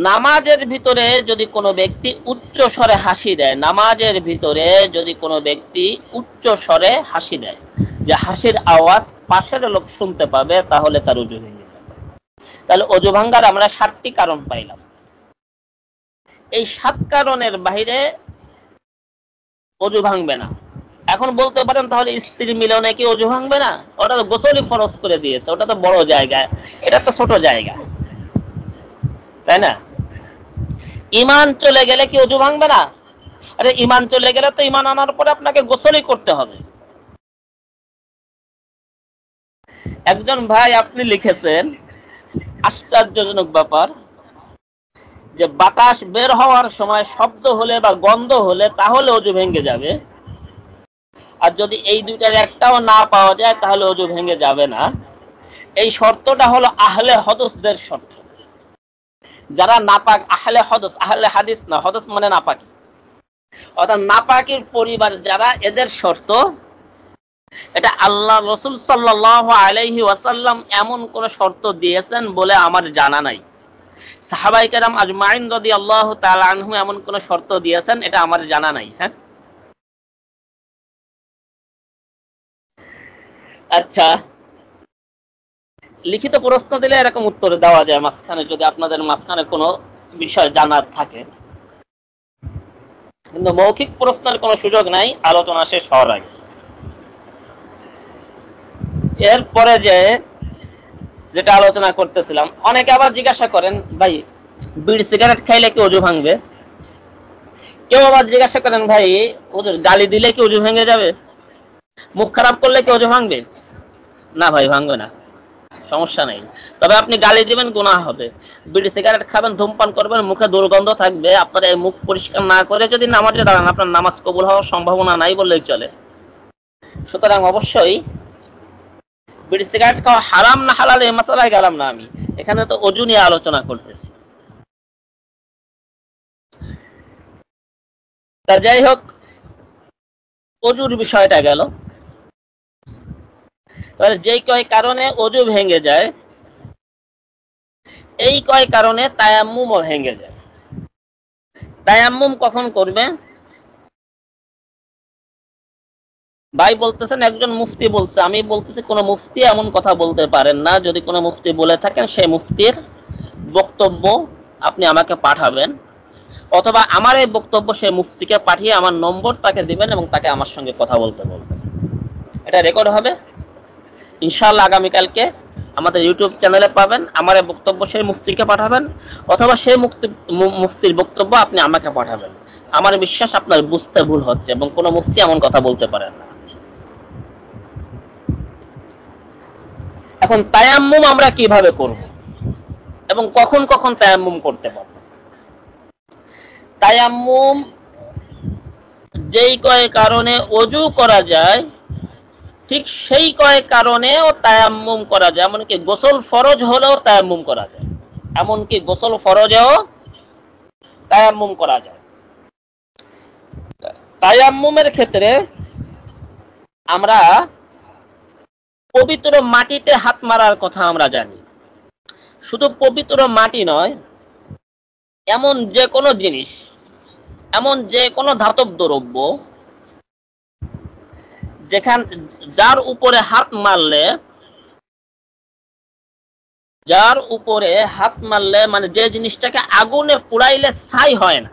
নামাজের ভিতরে যদি কোনো ব্যক্তি উচ্চ স্বরে হাসি দেয়, নামাজের ভিতরে যদি কোনো ব্যক্তি উচ্চ স্বরে হাসি দেয়, যে হাসির আওয়াজ পাশের লোক শুনতে পাবে, তাহলে তার ওযু ভেঙে যাবে। তাহলে ওযু ভাঙার আমরা 7টি কারণ পাইলাম। এই 7 কারণের বাইরে ওযু ভাঙবে না। এখন বলতে পারেন তাহলে স্ত্রী মিলনে কি ওযু ভাঙবে না? ওটা তো গোসলই ফরজ করে দিয়েছে, ওটা তো বড় জায়গা, এটা তো ছোট জায়গা, তাই না? ঈমান চলে গেলে কি ওযু ভাঙবে না? আরে ঈমান চলে গেলে তো ঈমান আনার পরে আপনাকে গোসলই করতে হবে। একজন ভাই আপনি লিখেছেন, আশ্চর্যজনক ব্যাপার, যে বাতাস বের হওয়ার সময় শব্দ হলে বা গন্ধ হলে তাহলে ওযু ভেঙে যাবে, আর যদি এই দুইটার একটাও না পাওয়া যায় তাহলে ওযু ভেঙে যাবে না। এই শর্তটা হলো আহলে হদসদের শর্ত। যারা নাপাক, আহলে হদস, আহলে হাদিস না, হদস মানে নাপাকি, অর্থাৎ নাপাকির পরিবার যারা, এদের শর্ত। এটা আল্লাহ রাসূল সাল্লাল্লাহু আলাইহি ওয়াসাল্লাম এমন কোন শর্ত দিয়েছেন বলে আমার জানা নাই। সাহাবায়ে কেরাম আজমাইন রাদিয়াল্লাহু তাআলা আনহু এমন কোন শর্ত দিয়েছেন এটা আমার জানা নাই। হ্যাঁ, আচ্ছা, লিখিত প্রশ্ন দিলে এরকম উত্তর দেওয়া যায় মাঝখানে, যদি আপনাদের মাঝখানে কোনো বিষয় জানার থাকে, কিন্তু মৌখিক প্রশ্নের কোনো সুযোগ নাই আলোচনা শেষ হওয়ার আগে। এরপরে যেটা আলোচনা করতেছিলাম, অনেকে আবার জিজ্ঞাসা করেন, ভাই বিড়ি সিগারেট খাইলে কি ওযু ভাঙবে? কেউ আবার জিজ্ঞাসা করেন, ভাই ওদের গালি দিলে কি ওযু ভেঙে যাবে? মুখ খারাপ করলে কি ওযু ভাঙবে? না ভাই, ভাঙবে না, সমস্যা নেই। তবে আপনি গালি দিবেন, গুনাহ হবে। বিড়ি সিগারেট খাবেন, ধূমপান করবেন, মুখে দুর্গন্ধ থাকবে, আপনার এই মুখ পরিষ্কার না করে যদি নামাজে দাঁড়ান, আপনার নামাজ কবুল হওয়ার সম্ভাবনা নাই বললেই চলে। সুতরাং অবশ্যই বিড়ি সিগারেট খাওয়া হারাম না হালাল এই মাসালায় গেলাম না আমি, এখানে তো ওযু নিয়ে আলোচনা করতেছি। তা যাই হোক, ওযুর বিষয়টা গেল। তাহলে যেই কয় কারণে ওযু ভেঙে যায়, এই কয় কারণে তায়াম্মুমও ভেঙে যায়। তায়াম্মুম কখন করবে? ভাই বলতেছেন একজন মুফতি বলছে, আমি বলতেছি কোন মুফতি এমন কথা বলতে পারেন না। যদি কোনো মুফতি বলে থাকেন, সেই মুফতির বক্তব্য আপনি আমাকে পাঠাবেন, অথবা আমার এই বক্তব্য সেই মুফতিকে পাঠিয়ে আমার নম্বর তাকে দিবেন এবং তাকে আমার সঙ্গে কথা বলতে বলবেন। এটা রেকর্ড হবে ইনশাআল্লাহ আগামীকালকে আমাদের ইউটিউব চ্যানেলে পাবেন। আমার এই বক্তব্য সেই মুফতিকে পাঠাবেন, অথবা সেই মুফতির বক্তব্য আপনি আমাকে পাঠাবেন। আমার বিশ্বাস আপনার বুঝতে ভুল হচ্ছে, এবং কোনো মুফতি এমন কথা বলতে পারেন না। এখন তায়াম্মুম আমরা কিভাবে করব এবং কখন কখন তায়াম্মুম করতে পারব? তায়াম্মুম যেই কয় কারণে ওযু করা যায়, ঠিক সেই কয় কারণেও তায়াম্মুম করা যায়। এমনকি গোসল ফরজ হলেও তায়াম্মুম করা যায়, এমনকি গোসল ফরজেও তায়াম্মুম করা যায়। তায়াম্মুমের ক্ষেত্রে আমরা পবিত্র মাটিতে হাত মারার কথা আমরা জানি। শুধু পবিত্র মাটি নয়, এমন যে কোনো জিনিস, এমন যে কোনো ধাতব দ্রব্য যার উপরে হাত মারলে, মানে যে জিনিসটাকে আগুনে পুড়াইলে ছাই হয় না,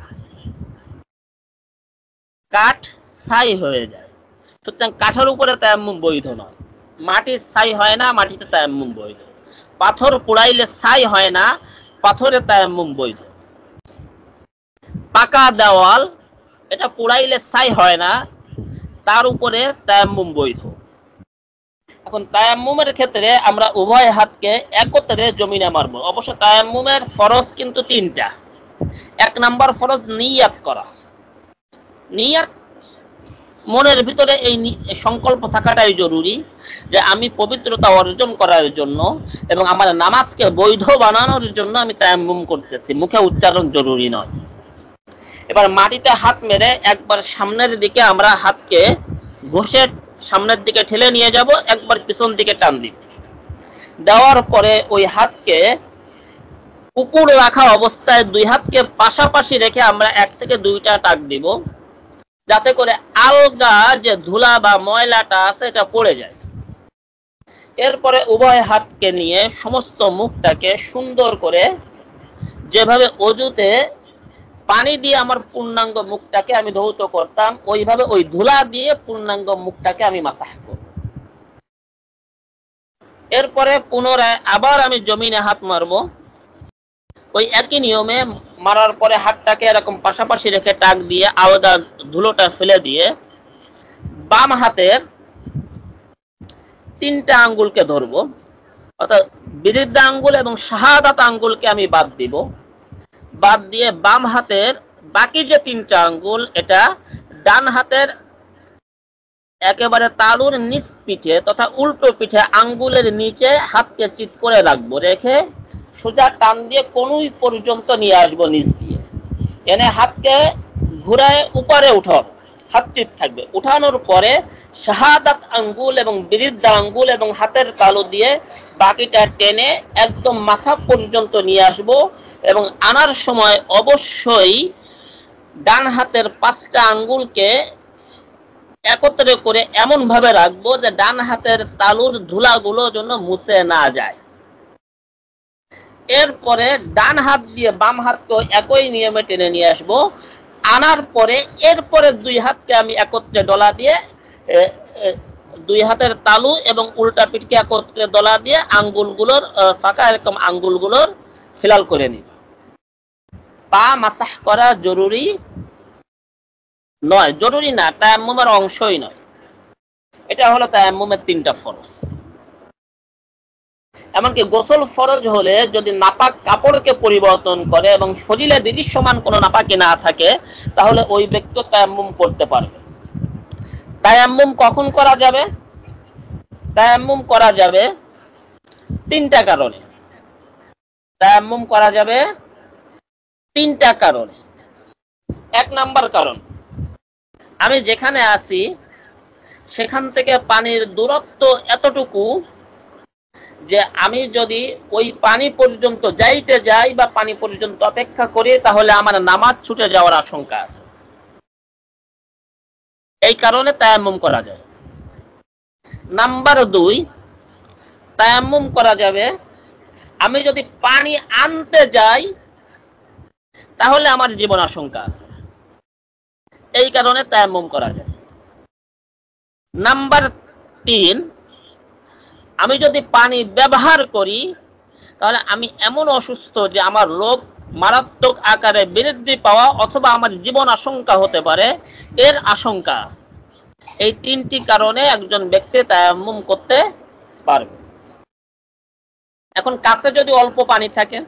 কাঠ ছাই হয়ে যায়, সুতরাং কাঠের উপরে তায়াম্মুম বৈধ নয়। মাটির ছাই হয় না, মাটিতে তায়াম্মুম বৈধ। পাথর পুড়াইলে ছাই হয় না, পাথরে তায়াম্মুম বৈধ। পাকা দেওয়াল, এটা পুড়াইলে ছাই হয় না, তার উপরে তায়াম্মুম বৈধ। এখন তায়াম্মুমের ক্ষেত্রে আমরা উভয় হাতকে একত্রে জমিনে মারবো। অবশ্য তায়াম্মুমের ফরজ কিন্তু 3টা। 1 নাম্বার ফরজ নিয়াত করা। নিয়াত, মনের ভিতরে এই সংকল্প থাকাটাই জরুরি যে আমি পবিত্রতা অর্জন করার জন্য এবং আমার নামাজকে বৈধ বানানোর জন্য আমি তায়াম্মুম করতেছি, মুখে উচ্চারণ জরুরি নয়। এবার মাটিতে হাত মেরে একবার সামনের দিকে আমরা হাতকে ঘষে সামনের দিকে ঠেলে নিয়ে যাব, একবার পিছন দিকে টান দিব। দেওয়ার পরে ওই হাতকে উপর রাখা অবস্থায় দুই হাতকে পাশাপাশি রেখে আমরা 1 থেকে 2টা টাক দিব, যাতে করে আলগা যে ধুলা বা ময়লাটা আছে এটা পড়ে যায়। এরপরে উভয় হাতকে নিয়ে সমস্ত মুখটাকে সুন্দর করে, যেভাবে অজুতে পানি দিয়ে আমার পূর্ণাঙ্গ মুখটাকে আমি ধৌত করতাম, ওইভাবে ওই ধুলা দিয়ে পূর্ণাঙ্গ মুখটাকে আমি মাসাহ করব। এরপরে পুনরায় আবার আমি জমিনে হাত মারবো। ওই একই নিয়মে মারার পরে হাতটাকে এরকম পাশাপাশি রেখে টাক দিয়ে আলাদা ধুলোটা ফেলে দিয়ে বাম হাতের 3টা আঙ্গুলকে ধরবো, অর্থাৎ বিরিদ্ধা আঙ্গুল এবং শাহাদাত আঙ্গুলকে আমি বাদ দিব। বাদ দিয়ে বাম হাতের বাকি যে 3টা আঙ্গুল, এটা ডান হাতের একেবারে তালুর নিচ পিঠে তথা উল্টো পিঠে আঙ্গুলের নিচে হাতকে চিৎ করে রাখবো, রেখে সোজা টান দিয়ে কনুই পর্যন্ত নিয়ে আসবো নিচ দিয়ে। এনে হাতকে ঘুরায় উপরে উঠাবো, হাত চিৎ থাকবে। উঠানোর পরে শাহাদাত আঙ্গুল এবং বিরিদ্ধা আঙ্গুল এবং হাতের তালু দিয়ে বাকিটা টেনে একদম মাথা পর্যন্ত নিয়ে আসবো। এবং আনার সময় অবশ্যই ডান হাতের 5টা আঙ্গুলকে একত্রে করে এমন ভাবে রাখবো যে ডান হাতের তালুর ধুলাগুলো যেন মুছে না যায়। এরপরে ডান হাত দিয়ে বাম হাতকে একই নিয়মে টেনে নিয়ে আসবো। আনার পরে এরপরে 2 হাতকে আমি একত্রে ডলা দিয়ে, 2 হাতের তালু এবং উল্টা পিঠকে একত্রে ডলা দিয়ে আঙ্গুলগুলোর ফাঁকা এরকম আঙ্গুলগুলোর খিলাল করে নিব। পা মাসাহ করা জরুরি নয়, জরুরি না, তায়াম্মুমের অংশই নয়। এটা হলো তায়াম্মুমের 3টা ফরজ। এমনকি গোসল ফরজ হলে যদি নাপাক কাপড়কে পরিবর্তন করে এবং শরীরে দৃশ্যমান কোনো নাপাকি না থাকে, তাহলে ওই ব্যক্তি তায়াম্মুম করতে পারবে। তায়াম্মুম কখন করা যাবে? তায়াম্মুম করা যাবে 3টা কারণে। তায়াম্মুম করা যাবে 3টা কারণে। 1 নাম্বার কারণ, আমি যেখানে আছি সেখান থেকে পানির দূরত্ব এতটুকু যে আমি যদি ওই পানি পর্যন্ত যাইতে যাই বা পানি পর্যন্ত অপেক্ষা করি, তাহলে আমার নামাজ ছুটে যাওয়ার আশঙ্কা আছে। এই কারণে তায়াম্মুম করা যায়। নাম্বার 2, তায়াম্মুম করা যাবে আমি যদি পানি আনতে যাই তাহলে আমার জীবন আশঙ্কা আছে, এই কারণে তায়াম্মুম করা যায়। নাম্বার 3, আমি যদি পানি ব্যবহার করি তাহলে আমি এমন অসুস্থ যে আমার রোগ মারাত্মক আকারে বৃদ্ধি পাওয়া অথবা আমার জীবন আশঙ্কা হতে পারে, এর আশঙ্কা আছে। এই 3টি কারণে একজন ব্যক্তি তায়াম্মুম করতে পারবে। এখন কাছে যদি অল্প পানি থাকে,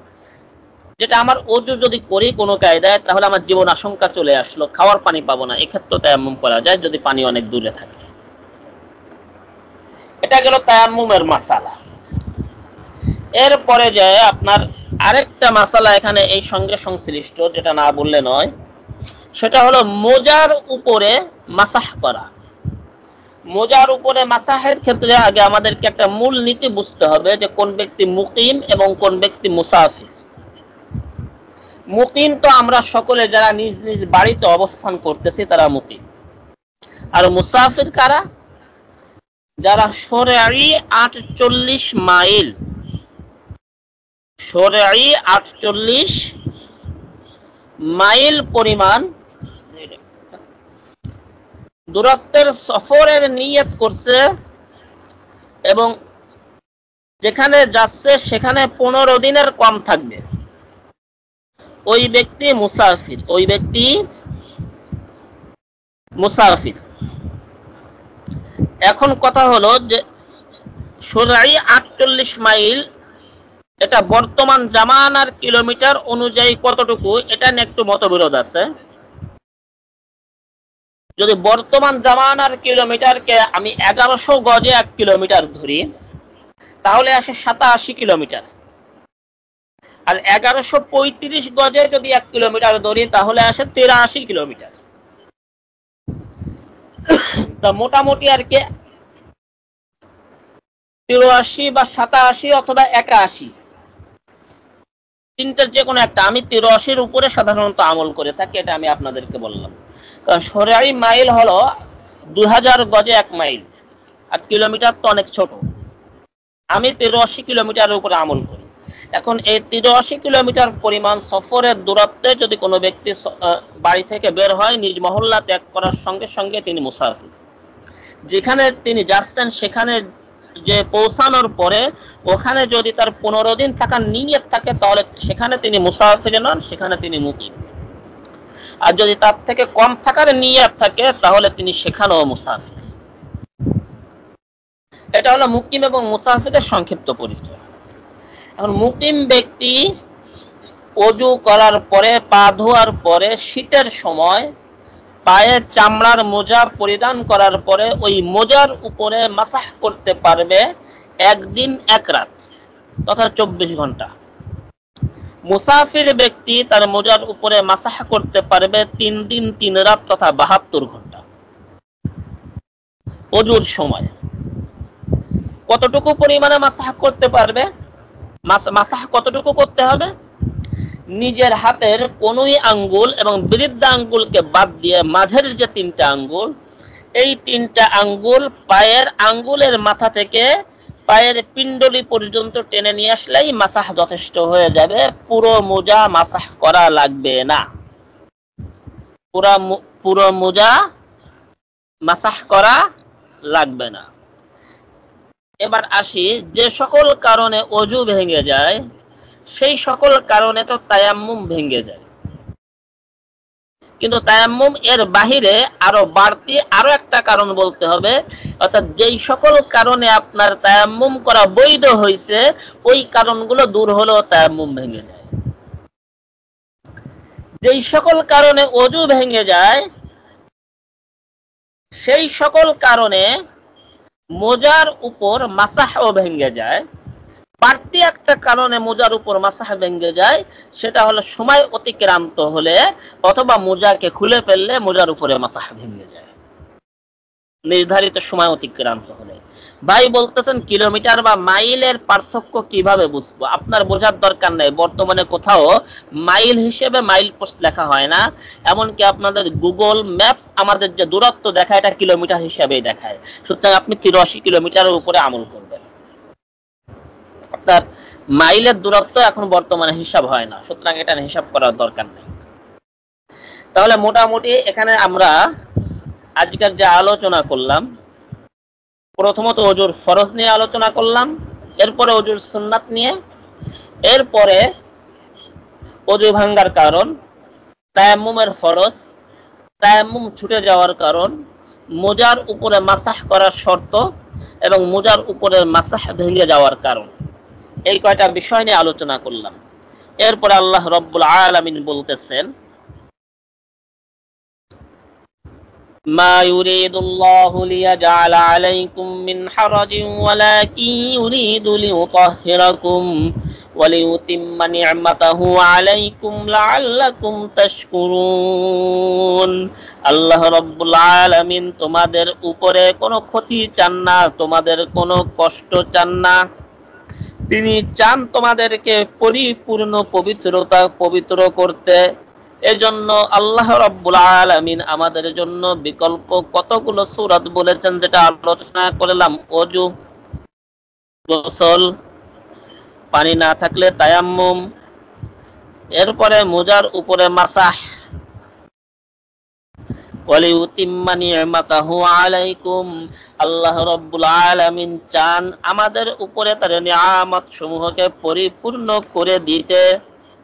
যেটা আমার ওযু যদি করি কোনো কায়দায়, তাহলে আমার জীবন আশঙ্কা চলে আসলো, খাওয়ার পানি পাবো না, এক্ষেত্রে তায়াম্মুম করা যায় যদি পানি অনেক দূরে থাকে। এটা গেল তায়াম্মুমের মাসালা। এরপরে যায় আপনার আরেকটা মাসালা এখানে এই সঙ্গে সংশ্লিষ্ট, যেটা না বললে নয়, সেটা হলো মোজার উপরে মাসাহ করা। মোজার উপরে মাসাহের ক্ষেত্রে আগে আমাদেরকে একটা মূল নীতি বুঝতে হবে যে কোন ব্যক্তি মুকিম এবং কোন ব্যক্তি মুসাফির। মুকিম তো আমরা সকলে যারা নিজ নিজ বাড়িতে অবস্থান করতেছি তারা মুকিম। আর মুসাফির কারা? যারা শরঈ 48 মাইল, শরঈ 48 মাইল পরিমাণ দূরত্বের সফরের নিয়ত করছে এবং যেখানে যাচ্ছে সেখানে 15 দিনের কম থাকবে, ওই ব্যক্তি মুসাফির। ওই ব্যক্তি মুসাফির। এখন কথা হলো যে শরঈ 48 মাইল এটা বর্তমান জামানার কিলোমিটার অনুযায়ী কতটুকু, এটা নিয়ে একটু মতবিরোধ আছে। যদি বর্তমান জামানার কিলোমিটারকে আমি 1100 গজে 1 কিলোমিটার ধরি, তাহলে আসে 87 কিলোমিটার। আর 1135 গজে যদি 1 কিলোমিটার ধরি তাহলে আসে 83 কিলোমিটার। তা মোটামুটি আর কি 83 বা 87 অথবা 81, তিনটার যে কোনো একটা। আমি 83-র উপরে সাধারণত আমল করে থাকি, এটা আমি আপনাদেরকে বললাম। কারণ শরঈ মাইল হলো 2000 গজে 1 মাইল, আর কিলোমিটার তো অনেক ছোট। আমি 83 কিলোমিটারের উপরে আমল করি। এখন এই 83 কিলোমিটার পরিমাণ সফরের দূরত্বে যদি কোনো ব্যক্তি বাড়ি থেকে বের হয়, নিজ মহল্লা ত্যাগ করার সঙ্গে সঙ্গে তিনি মুসাফির। যেখানে তিনি যাচ্ছেন সেখানে যে পৌঁছানোর পরে ওখানে যদি তার 15 দিন থাকার নিয়ত থাকে, তাহলে সেখানে তিনি মুসাফির নন, সেখানে তিনি মুকিম। আর যদি তার থেকে কম থাকার নিয়ত থাকে, তাহলে তিনি সেখানেও মুসাফির। এটা হলো মুকিম এবং মুসাফিরের সংক্ষিপ্ত পরিচয়। এখন মুকিম ব্যক্তি ওযু করার পরে, পা ধোয়ার পরে, শীতের সময় পায়ে চামড়ার মোজা পরিধান করার পরে ওই মোজার উপরে মাসাহ করতে পারবে 1 দিন 1 রাত তথা 24 ঘন্টা। মুসাফির ব্যক্তি তার মোজার উপরে মাসাহ করতে পারবে 3 দিন 3 রাত তথা 72 ঘন্টা। ওযুর সময় কতটুকু পরিমাণে মাসাহ করতে পারবে? মাসাহ কতটুকু করতে হবে? নিজের হাতের কনুই আঙ্গুল এবং বৃদ্ধা আঙ্গুলকে বাদ দিয়ে মাঝের যে 3টা আঙ্গুল, এই 3টা আঙ্গুল পায়ের আঙ্গুলের মাথা থেকে পায়ের পিণ্ডলি পর্যন্ত টেনে নিয়ে আসলেই মাসাহ যথেষ্ট হয়ে যাবে। পুরো মোজা মাসাহ করা লাগবে না, পুরো মোজা মাসাহ করা লাগবে না। এবার আসি, যে সকল কারণে ওযু ভেঙে যায় সেই সকল কারণে তো তায়াম্মুম ভেঙে যায়, কিন্তু তায়াম্মুম এর বাহিরে আরো বাড়তি আরো একটা কারণ বলতে হবে। অর্থাৎ যেই সকল কারণে আপনার তায়াম্মুম করা বৈধ হয়েছে, ওই কারণগুলো দূর হলেও তায়াম্মুম ভেঙে যায়। যেই সকল কারণে ওযু ভেঙে যায় সেই সকল কারণে মোজার উপর মাসাহও ভেঙে যায়। বাড়তি একটা কারণে মোজার উপর মাসাহ ভেঙে যায়, সেটা হলো সময় অতিক্রান্ত হলে অথবা মোজাকে খুলে ফেললে মোজার উপরে মাসাহ ভেঙে যায়, নির্ধারিত সময় অতিক্রান্ত হলে। ভাই বলতেছেন কিলোমিটার বা মাইলের পার্থক্য কিভাবে বুঝবো? আপনার বোঝার দরকার নেই, বর্তমানে কোথাও মাইল হিসেবে মাইল পোস্ট লেখা হয় না। এমনকি আপনাদের গুগল ম্যাপস আমাদের যে দূরত্ব দেখায়, এটা কিলোমিটার হিসেবেই দেখায়। সুতরাং আপনি 83 কিলোমিটারের উপরে আমল করবেন, আপনার মাইলের দূরত্ব এখন বর্তমানে হিসাব হয় না, সুতরাং এটা হিসাব করার দরকার নেই। তাহলে মোটামুটি এখানে আমরা আজকের যে আলোচনা করলাম, প্রথমত ওযুর ফরজ নিয়ে আলোচনা করলাম, এরপরে ওযুর সুন্নাত নিয়ে, এরপরে ওযু ভাঙ্গার কারণ, তায়াম্মুমের ফরজ, তায়াম্মুম ছুটে যাওয়ার কারণ, মোজার উপরে মাসাহ করার শর্ত এবং মোজার উপরে মাসাহ ভেঙে যাওয়ার কারণ, এই কয়টা বিষয় নিয়ে আলোচনা করলাম। এরপরে আল্লাহ রাব্বুল আলামিন বলতেছেন, মা ইউরিদুল্লাহু লিয়াজআলা আলাইকুম মিন হারাজিন ওয়ালাকিন ইউরিদু লিইউতাহহিরাকুম ওয়া লিইউতিম্মা নি'মাতাহু আলাইকুম লাআল্লাকুম তাশকুরুন। আল্লাহ রাব্বুল আলামিন তোমাদের উপরে কোনো ক্ষতি চান না, তোমাদের কোনো কষ্ট চান না। তিনি চান তোমাদেরকে পরিপূর্ণ পবিত্র করতে। এজন্য আল্লাহ রাব্বুল আলামিন আমাদের জন্য বিকল্প কতগুলো সূরাত বলেছেন, যেটা আলোচনা করলাম। ওযু, গোসল, পানি না থাকলে তায়াম্মুম, এরপরে মোজার উপরে মাসাহ, ওয়ালিউতিম্মা নি'মাতাহু আলাইকুম। আল্লাহ রাব্বুল আলামিন চান আমাদের উপরে তার নিয়ামত সমূহকে পরিপূর্ণ করে দিতে,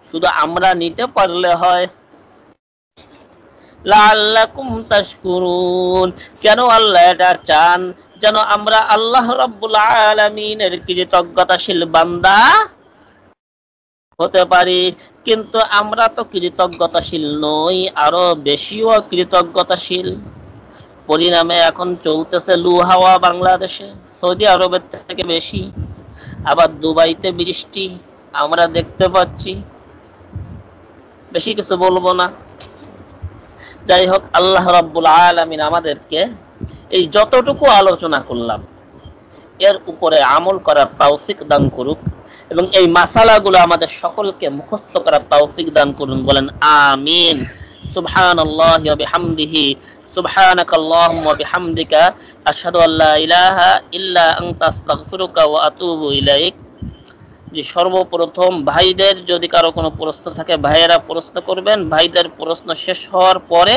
শুধু আমরা নিতে পারলে হয়। লাআল্লাকুম তাশকুরুন, কেন আল্লাহ এটা চান? যেন আমরা আল্লাহ রাব্বুল আলামিনের কৃতজ্ঞতাশীল বান্দা হতে পারি। কিন্তু আমরা তো কৃতজ্ঞতাশীল নই, আরো বেশিও কৃতজ্ঞতাশীল। পরিণামে এখন চলতেছে লু হাওয়া বাংলাদেশে, সৌদি আরবের থেকে বেশি। আবার দুবাইতে বৃষ্টি আমরা দেখতে পাচ্ছি। বেশি কিছু বলবো না। যাই হোক, আল্লাহ রাব্বুল আলামিন আমাদেরকে এই যতটুকু আলোচনা করলাম এর উপরে আমল করার তৌফিক দান করুক এবং এই মাসালাগুলো আমাদের সকলকে মুখস্থ করার তৌফিক দান করুন, বলেন আমিন। সুবহানাল্লাহি ওয়া বিহামদিহি, সুবহানাকাল্লাহুম্মা ওয়া বিহামদিকা, আশহাদু আল্লা ইলাহা ইল্লা আনতা আস্তাগফিরুকা ওয়া আতুবু ইলাইক। যে সর্বপ্রথম ভাইদের যদি কারো কোনো প্রশ্ন থাকে ভাইয়েরা প্রশ্ন করবেন, ভাইদের প্রশ্ন শেষ হওয়ার পরে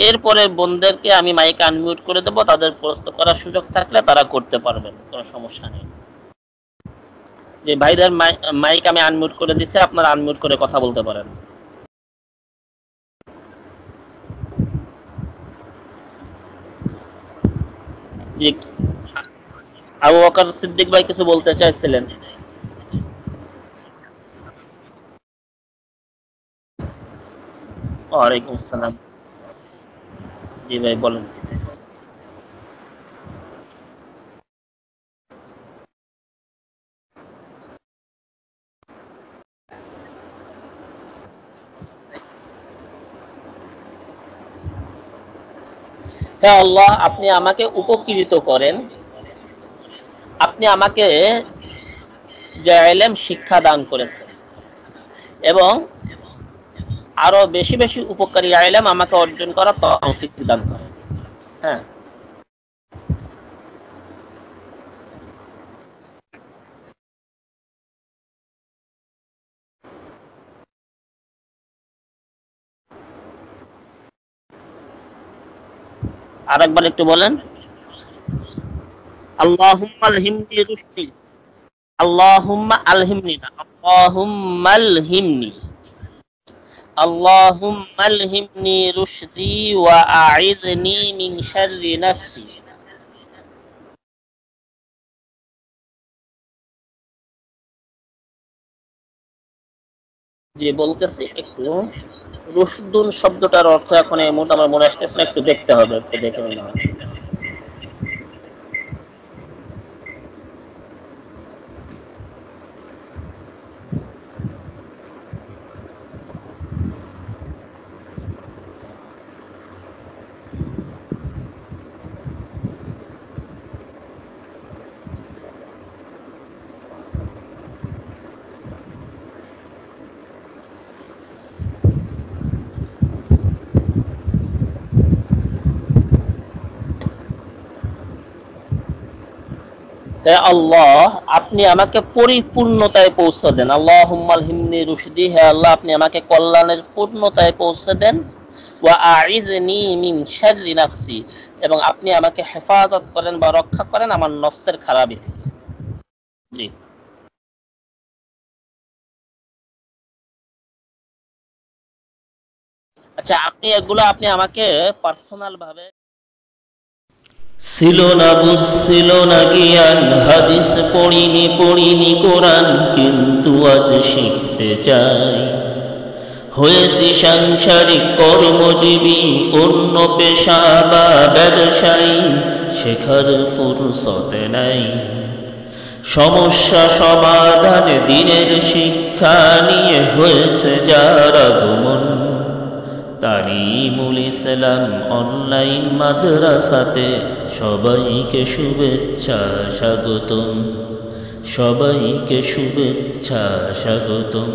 এরপরে বোনদেরকে আমি মাইক আনমিউট করে দেব, তাদের প্রশ্ন করার সুযোগ থাকলে তারা করতে পারবেন, কোনো সমস্যা নেই। যে ভাইদের মাইক আমি আনমিউট করে দিচ্ছি, আপনারা আনমিউট করে কথা বলতে পারেন। জি, আবু বকর সিদ্দিক ভাই কিছু বলতে চাইছিলেন? ওয়ালাইকুম আসসালাম। জি ভাই বলেন। হ্যাঁ আল্লাহ, আপনি আমাকে উপকৃত করেন, আপনি আমাকে যে ইলম শিক্ষা দান করেছেন এবং আরো বেশি বেশি উপকারী ইলম আমাকে অর্জন করার তৌফিক দান করেন। হ্যাঁ, আরেকবার একটু বলেন। আল্লাহুম্মা আলহিমনি রুশদি, আল্লাহুম্মা আলহিমনি না, আল্লাহুম্মা আলহিমনি, আল্লাহুম্মা আলহিমনি রুশদি ওয়া আ'ইযনি মিন শাররি নাফসি। যে বলতেছি একটু, রুশদুন শব্দটার অর্থ এখন এই মুহূর্তে আমার মনে আসতেছে না, একটু দেখতে হবে, একটু দেখে নিলাম। হে আল্লাহ, আপনি আমাকে পরিপূর্ণতায় পৌঁছে দেন। আল্লাহুম্মা আলহিমনি রুশদি, হে আল্লাহ আপনি আমাকে কল্যাণের পূর্ণতায় পৌঁছে দেন। ওয়া আ'ইযনি মিন শাররি নাফসি, এবং আপনি আমাকে হেফাজত করেন বা রক্ষা করেন আমার নফসের খারাপি থেকে। জি, আচ্ছা, আপনি এগুলো আপনি আমাকে পার্সোনাল ভাবে। ছিল না বুঝ, ছিল না জ্ঞান, হাদিস পড়িনি পড়িনি কোরআন, কিন্তু আজ শিখতে চাই। হয়েছি সাংসারিক কর্মজীবী, অন্য পেশা বা ব্যবসায়ী, শেখার ফুরসতে নাই। সমস্যা সমাধানে দিনের শিক্ষা নিয়ে হয়েছে যার আগমন, তালিমুল ইসলাম অনলাইন মাদ্রাসাতে সবাইকে শুভেচ্ছা স্বাগতম, সবাইকে শুভেচ্ছা স্বাগতম।